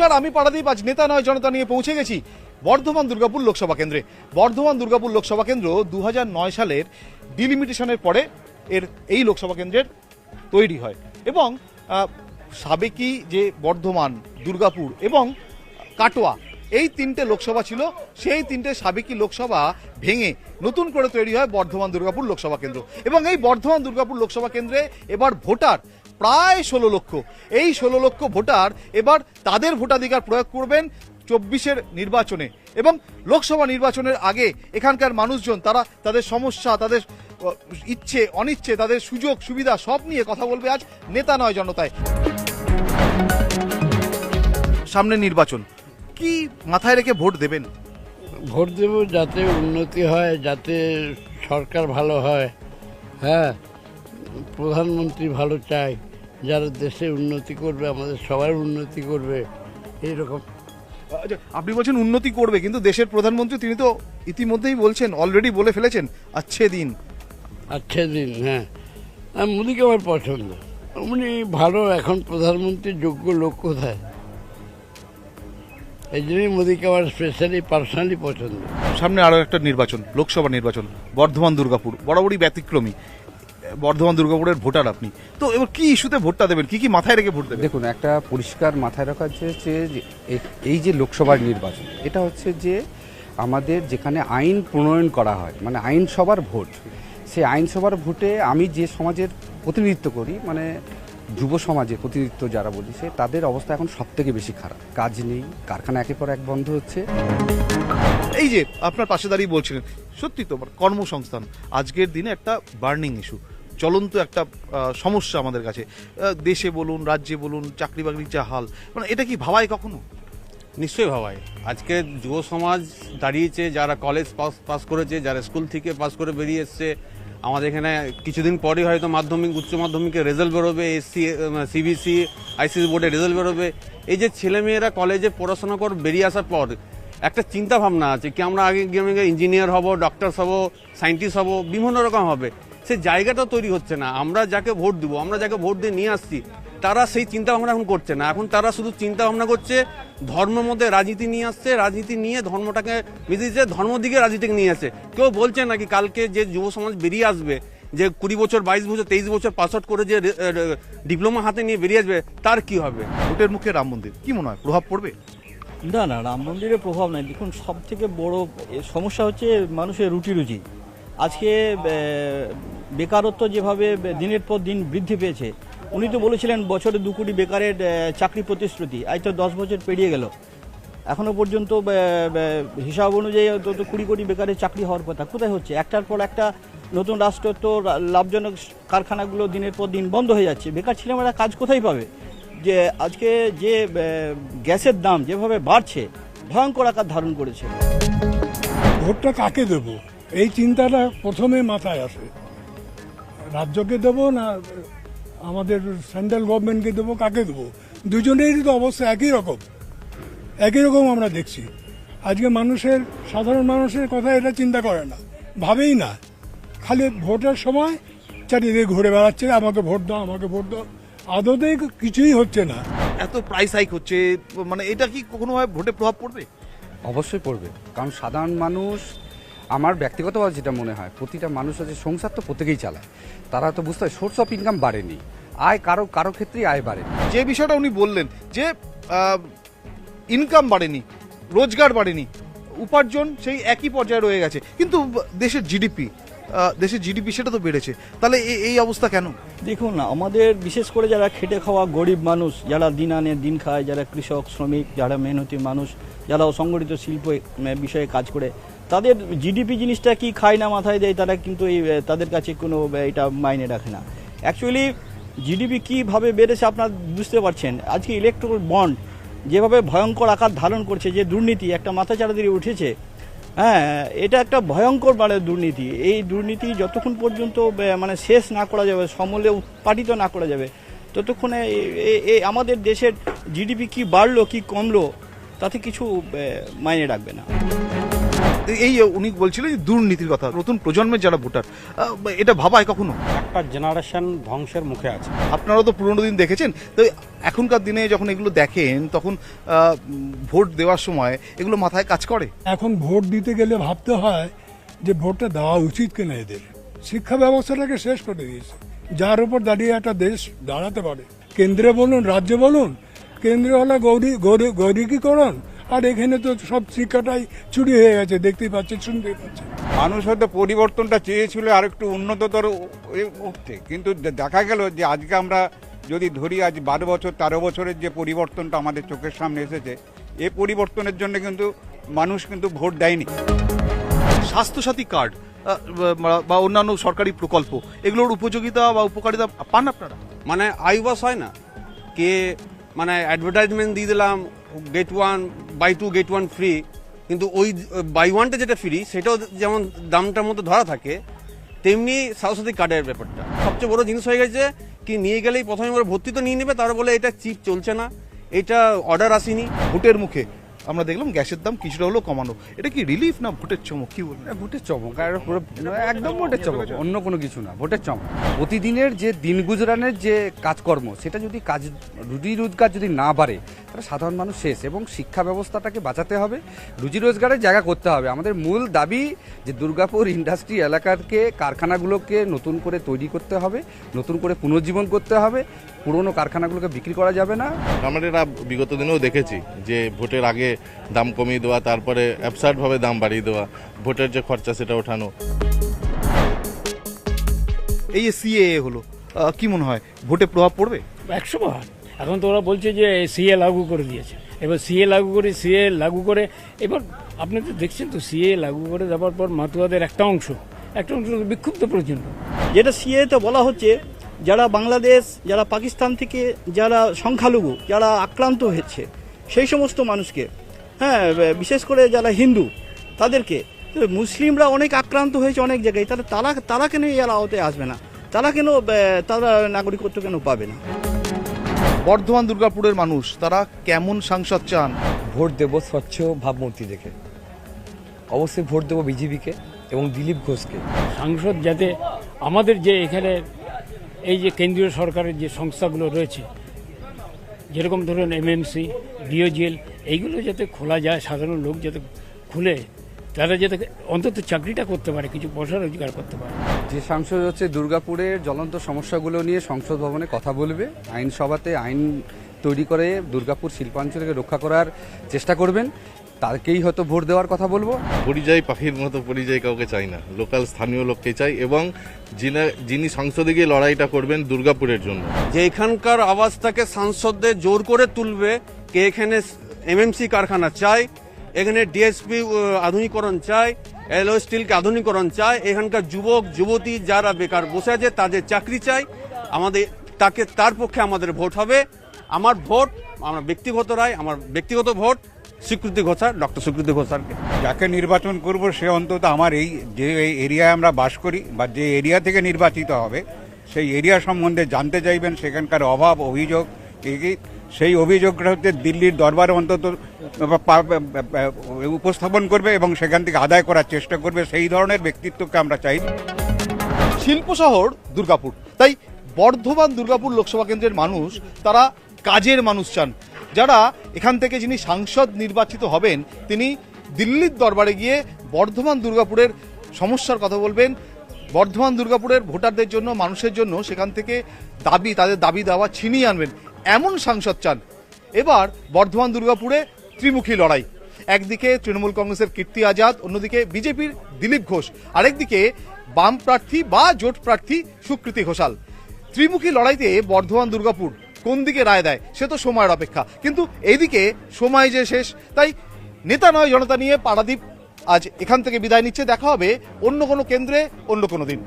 নমস্কার, আমি পারাদীপ। আজ নেতা নয় জনতা নিয়ে পৌঁছে গেছি বর্ধমান দুর্গাপুর লোকসভা কেন্দ্রে। বর্ধমান দুর্গাপুর লোকসভা কেন্দ্র 2009 সালের ডিলিমিটেশনের পরে এই লোকসভা কেন্দ্রের তৈরি হয় এবং সাবেকি যে বর্ধমান, দুর্গাপুর এবং কাটোয়া এই তিনটে লোকসভা ছিল, সেই তিনটে সাবেকি লোকসভা ভেঙে নতুন করে তৈরি হয় বর্ধমান দুর্গাপুর লোকসভা কেন্দ্র। এবং এই বর্ধমান দুর্গাপুর লোকসভা কেন্দ্রে এবার ভোটার প্রায় 16 লক্ষ। এই 16 লক্ষ ভোটার এবার তাদের ভোটাধিকার প্রয়োগ করবেন 24-এর নির্বাচনে। এবং লোকসভা নির্বাচনের আগে এখানকার মানুষজন তারা তাদের সমস্যা, তাদের ইচ্ছে অনিচ্ছে, তাদের সুযোগ সুবিধা সব নিয়ে কথা বলবে আজ নেতা নয় জনতায়। সামনে নির্বাচন, কি মাথায় রেখে ভোট দেবেন? ভোট দেব যাতে উন্নতি হয়, যাতে সরকার ভালো হয়। হ্যাঁ, প্রধানমন্ত্রী ভালো চাই, যারা দেশে উন্নতি করবে, আমাদের সবার উন্নতি করবে, এইরকম। আপনি বলছেন উন্নতি করবে, কিন্তু দেশের প্রধানমন্ত্রী তিনি তো ইতিমধ্যেই বলছেন, অলরেডি বলে ফেলেছেন আচ্ছে দিন। হ্যাঁ, মোদিকে আমার পছন্দ। উনি ভালো, এখন প্রধানমন্ত্রীর যোগ্য লোক কোথায়? এই জন্যই মোদিকে আমার স্পেশালি পার্সোনালি পছন্দ। সামনে আরো একটা নির্বাচন, লোকসভা নির্বাচন, বর্ধমান দুর্গাপুর বরাবরই ব্যতিক্রমী। বর্ধমান দুর্গাপুরের ভোটার আপনি, তো এবার কি ইস্যুতে ভোটটা দেবেন, কি কি মাথায় রেখে ভোট দেবেন? দেখুন, একটা পরিষ্কার মাথায় রাখা হচ্ছে যে এই যে লোকসভার নির্বাচন, এটা হচ্ছে যে আমাদের যেখানে আইন প্রণয়ন করা হয়, মানে আইনসভার ভোট। সেই আইনসভার ভোটে আমি যে সমাজের প্রতিনিধিত্ব করি, মানে যুব সমাজের প্রতিনিধিত্ব যারা বলি, তাদের অবস্থা এখন সব থেকে বেশি খারাপ। কাজ নেই, কারখানা একের পর এক বন্ধ হচ্ছে। এই যে আপনার পাশে দাঁড়িয়ে বলছিলেন, সত্যি তো কর্মসংস্থান আজকের দিনে একটা বার্নিং ইস্যু, চলন্ত একটা সমস্যা আমাদের কাছে। দেশে বলুন, রাজ্যে বলুন, চাকরি বাকরির যা হাল, মানে এটা কি ভাবায় কখনো? নিশ্চয়ই ভাবায়। আজকে যুব সমাজ দাঁড়িয়েছে, যারা কলেজ পাস করেছে, যারা স্কুল থেকে পাস করে বেরিয়ে এসছে। আমাদের এখানে কিছুদিন পরে হয়তো মাধ্যমিক, উচ্চ মাধ্যমিকের রেজাল্ট বেরোবে, এসসি, সিবিএসসি, আইসিএসসি বোর্ডের রেজাল্ট বেরোবে। এই যে ছেলেমেয়েরা কলেজে পড়াশোনা করে বেরিয়ে আসার পর একটা চিন্তা ভাবনা আছে কি আমরা আগে গিয়ে ইঞ্জিনিয়ার হব, ডক্টর হব, সায়েন্টিস্ট হব, বিভিন্ন রকম হবে। সে জায়গাটা তৈরি হচ্ছে না। আমরা যাকে ভোট দিব, আমরা যাকে ভোট দিয়ে নিয়ে আসছি, তারা সেই চিন্তা ভাবনা এখন করছে না। এখন তারা শুধু চিন্তা ভাবনা করছে ধর্মের মধ্যে রাজনীতি নিয়ে আসছে, রাজনীতি নিয়ে ধর্মটাকে মিশে দিচ্ছে, ধর্ম দিকে রাজনীতিকে নিয়ে আসছে। কেউ বলছে নাকি কালকে যে যুব সমাজ বেরিয়ে আসবে, যে 20 বছর, 22 বছর, 23 বছর পাস আউট করে যে ডিপ্লোমা হাতে নিয়ে বেরিয়ে আসবে, তার কি হবে? ভোটের মুখে রাম মন্দির, কি মনে হয় প্রভাব পড়বে? না, রাম মন্দিরের প্রভাব নাই। দেখুন, সব থেকে বড় সমস্যা হচ্ছে মানুষের রুটি। আজকে বেকারত্ব যেভাবে দিনের পর দিন বৃদ্ধি পেয়েছে, উনি তো বলেছিলেন বছরে 2 কোটি বেকারের চাকরি প্রতিশ্রুতি, আজ তো 10 বছর পেরিয়ে গেল, এখনো পর্যন্ত হিসাব অনুযায়ী তো 20 কোটি বেকারের চাকরি হওয়ার কথা। কোথায় হচ্ছে? একটার পর একটা নতুন রাষ্ট্র তো লাভজনক কারখানাগুলো দিনের পর দিন বন্ধ হয়ে যাচ্ছে। বেকার ছেলেমেয়েরা কাজ কোথায় পাবে? যে আজকে যে গ্যাসের দাম যেভাবে বাড়ছে, ভয়ঙ্কর আকার ধারণ করেছে। ভোটটা কাকে দেব, এই চিন্তাটা প্রথমে মাথায় আসে। রাজ্যকে দেব না আমাদের সেন্ট্রাল গভর্নমেন্টকে দেবো, কাকে দেবো? দুজনেরই তো অবস্থা একই রকম আমরা দেখছি। আজকে সাধারণ মানুষের কথা এটা চিন্তা করে না, ভাবেই না। খালি ভোটের সময় চারিদিকে ঘুরে বেড়াচ্ছে, আমাকে ভোট দাও, আমাকে ভোট দাও। আদতে কিছুই হচ্ছে না। এত প্রাইস হাইক হচ্ছে, মানে এটা কি কোনোভাবে ভোটে প্রভাব পড়বে? অবশ্যই পড়বে, কারণ সাধারণ মানুষ, আমার ব্যক্তিগতভাবে যেটা মনে হয়, প্রতিটা মানুষ হচ্ছে সংসার তো প্রত্যেকেই চালায়, তারা তো বুঝতে হয় সোর্স অফ ইনকাম বাড়েনি, আয় কারো ক্ষেত্রেই আয় বাড়েনি। যে বিষয়টা উনি বললেন যে ইনকাম বাড়েনি, রোজগার বাড়েনি, উপার্জন সেই একই পর্যায়ে রয়ে গেছে, কিন্তু দেশের জিডিপি সেটা তো বেড়েছে। তাহলে এই অবস্থা কেন? দেখুন, আমাদের বিশেষ করে যারা খেটে খাওয়া গরিব মানুষ, যারা দিন আনে দিন খায়, যারা কৃষক, শ্রমিক, যারা মেহনতি মানুষ, যারা অসংগঠিত শিল্প বিষয়ে কাজ করে, তাদের জিডিপি জিনিসটা কি খায় না মাথায় দেয়, তারা কিন্তু তাদের কাছে কোনো এটা মাইনে রাখে না। অ্যাকচুয়ালি জিডিপি কীভাবে বেড়েছে আপনারা বুঝতে পারছেন। আজকে ইলেকট্রাল বন্ড যেভাবে ভয়ঙ্কর আকার ধারণ করছে, যে দুর্নীতি একটা মাথাচাড়া দিয়ে উঠেছে, হ্যাঁ, এটা একটা ভয়ঙ্কর দুর্নীতি। এই দুর্নীতি যতক্ষণ পর্যন্ত শেষ না করা যাবে, সমূলে উৎপাটিত না করা যাবে, ততক্ষণে আমাদের দেশের জিডিপি কি বাড়লো কি কমলো তাতে কিছু মাইনে রাখবে না। এই উনি বলছিলেন যে দুর্নীতির কথা, নতুন প্রজন্মের যারা ভোটার, এটা ভাবায় কখনো? একটা জেনারেশন ধ্বংসের মুখে আছে। আপনারা তো পুরোনো দিন দেখেছেন, তো এখনকার দিনে যখন এগুলো দেখেন তখন ভোট দেওয়ার সময় এগুলো মাথায় কাজ করে? এখন ভোট দিতে গেলে ভাবতে হয় যে ভোটটা দেওয়া উচিত কিনা এদের। শিক্ষা ব্যবস্থাটাকে শেষ করে দিয়েছে, যার উপর দাঁড়িয়ে একটা দেশ দাঁড়াতে পারে। কেন্দ্রে বলুন, রাজ্যে বলুন, কেন্দ্রে হলো গৌরীকরণ, আর এখানে তো সব শিক্ষাটাই চুরি হয়ে গেছে, দেখতেই পাচ্ছে, শুনতেই পাচ্ছে। মানুষ হয়তো পরিবর্তনটা চেয়েছিল আর একটু উন্নততর উঠতে, কিন্তু দেখা গেল যে আজকে আমরা যদি ধরি আজ 12 বছর 13 বছরের যে পরিবর্তনটা আমাদের চোখের সামনে এসেছে, এই পরিবর্তনের জন্য কিন্তু মানুষ কিন্তু ভোট দেয়নি। স্বাস্থ্যসাথী কার্ড বা অন্যান্য সরকারি প্রকল্প, এগুলোর উপযোগিতা বা উপকারিতা পান আপনারা? মানে আইওয়াস হয় না, কে মানে অ্যাডভার্টাইজমেন্ট দিয়ে দিলাম, গেট 1 বাই 2 গেট 1 ফ্রি, কিন্তু ওই বাই 1টা যেটা ফ্রি সেটাও যেমন দামটার মধ্যে ধরা থাকে, তেমনি স্বাস্থ্যসাথী কার্ডের ব্যাপারটা সবচেয়ে বড় জিনিস হয়ে গেছে। কি নিয়ে গেলেই প্রথমে ভর্তি তো নিয়ে নেবে, তারা বলে এটা চিপ চলছে না, এটা অর্ডার আসেনি। ভোটের মুখে আমরা দেখলাম গ্যাসের দাম কিছুটা হলেও কমানো, এটা কি রিলিফ না ভোটের চমক, কি বলবেন? ভোটের চমক, আর একদম ভোটের চমক, অন্য কোনো কিছু না, ভোটের চমক। প্রতিদিনের যে দিন গুজরানের যে কাজকর্ম, সেটা যদি রুজি রোজগার যদি না বাড়ে তাহলে সাধারণ মানুষ শেষ। এবং শিক্ষা ব্যবস্থাটাকে বাঁচাতে হবে, রুজি রোজগারের জায়গা করতে হবে। আমাদের মূল দাবি যে দুর্গাপুর ইন্ডাস্ট্রি এলাকাকে, কারখানাগুলোকে নতুন করে তৈরি করতে হবে, নতুন করে পুনর্জীবন করতে হবে, পুরনো কারখানাগুলোকে বিক্রি করা যাবে না। আমরা এটা বিগত দিনেও দেখেছি যে ভোটের আগে দাম কমিয়ে দেওয়া, তারপরে অ্যাবসার্ডভাবে দাম বাড়িয়ে দেওয়া, ভোটের যে খরচা সেটা ওঠানো। এই যে সিএএ হলো, কি মনে হয় ভোটে প্রভাব পড়বে? 100%। এখন তো ওরা বলছে যে সিএ লাগু করে দিয়েছে, এবার সিএ লাগু করে এবার আপনি তো দেখছেন তো, সিএ লাগু করে দেওয়ার পর মাতুয়াদের একটা অংশ বিক্ষুব্ধ প্রচন্ড। যেটা সিএতে বলা হচ্ছে, যারা বাংলাদেশ, যারা পাকিস্তান থেকে যারা সংখ্যালঘু, যারা আক্রান্ত হয়েছে সেই সমস্ত মানুষকে, হ্যাঁ, বিশেষ করে যারা হিন্দু তাদেরকে, মুসলিমরা অনেক আক্রান্ত হয়েছে অনেক জায়গায়, তাহলে তারা কেন এর আওতায় আসবে না? তারা নাগরিকত্ব কেন পাবে না? বর্ধমান দুর্গাপুরের মানুষ তারা কেমন সাংসদ চান? ভোট দেব স্বচ্ছ ভাবমূর্তি দেখে, অবশ্যই ভোট দেবো বিজেপিকে এবং দিলীপ ঘোষকে। সাংসদ যাতে আমাদের যে এখানে এই যে কেন্দ্রীয় সরকারের যে সংস্থাগুলো রয়েছে, যেরকম ধরুন এমএমসি, ডিওজিএল, এইগুলো যাতে খোলা যায়, সাধারণ লোক যাতে খুলে তারা যাতে অন্তত চাকরিটা করতে পারে, কিছু পয়সা রোজগার করতে পারে। যে সাংসদ হচ্ছে দুর্গাপুরের জ্বলন্ত সমস্যাগুলো নিয়ে সংসদ ভবনে কথা বলবে, আইনসভাতে আইন তৈরি করে দুর্গাপুর শিল্পাঞ্চলকে রক্ষা করার চেষ্টা করবেন, তাকেই হয়তো ভোট দেওয়ার কথা বলবো। পরিযায়ী পাখির মতো পরিযায়ী কাউকে চাই না, লোকাল স্থানীয় লোককে চাই, এবং যিনি সংসদে গিয়ে লড়াইটা করবেন দুর্গাপুরের জন্য। যে এখানকার আওয়াজটাকে সাংসদদের জোর করে তুলবে, কে এখানে এমএমসি কারখানা চাই, এখানে ডিএসপি আধুনিকরণ চাই, এলও স্টিলকে আধুনিকরণ চাই, এখানকার যুবক যুবতী যারা বেকার বসে আছে তাদের চাকরি চাই, আমাদের তার পক্ষে আমাদের ভোট হবে। আমার ভোট, আমার ব্যক্তিগত রায়, আমার ব্যক্তিগত ভোট স্বীকৃতি ঘোষার, ডক্টর স্বীকৃতি ঘোষারকে। যাকে নির্বাচন করব সে অন্তত আমার এই যে এরিয়ায় আমরা বাস করি বা যে এরিয়া থেকে নির্বাচিত হবে সেই এরিয়া সম্বন্ধে জানতে চাইবেন, সেখানকার অভাব অভিযোগ, সেই অভিযোগটা হচ্ছে দিল্লির দরবারে অন্তত উপস্থাপন করবে এবং সেখান থেকে আদায় করার চেষ্টা করবে। সেই ধরনের ব্যক্তিত্বকে আমরা চাই। শিল্প শহর দুর্গাপুর, তাই বর্ধমান দুর্গাপুর লোকসভা কেন্দ্রের মানুষ তারা কাজের মানুষ চান। যারা এখান থেকে যিনি সাংসদ নির্বাচিত হবেন তিনি দিল্লির দরবারে গিয়ে বর্ধমান দুর্গাপুরের সমস্যার কথা বলবেন, বর্ধমান দুর্গাপুরের ভোটারদের জন্য, মানুষের জন্য সেখান থেকে তাদের দাবি দাওয়া ছিনিয়ে আনবেন, এমন সাংসদ চান। এবার বর্ধমান দুর্গাপুরে ত্রিমুখী লড়াই, একদিকে তৃণমূল কংগ্রেসের কীর্তি আজাদ, অন্যদিকে বিজেপির দিলীপ ঘোষ, আরেকদিকে বাম প্রার্থী বা জোট প্রার্থী সুকৃতি ঘোষাল। ত্রিমুখী লড়াইতে বর্ধমান দুর্গাপুর কোন দিকে রায় দেয় সে তো সময়ের অপেক্ষা, কিন্তু এইদিকে সময় যে শেষ, তাই নেতা নয় জনতা নিয়ে পারাদীপ আজ এখান থেকে বিদায় নিচ্ছে। দেখা হবে অন্য কোনো কেন্দ্রে অন্য কোনো দিন।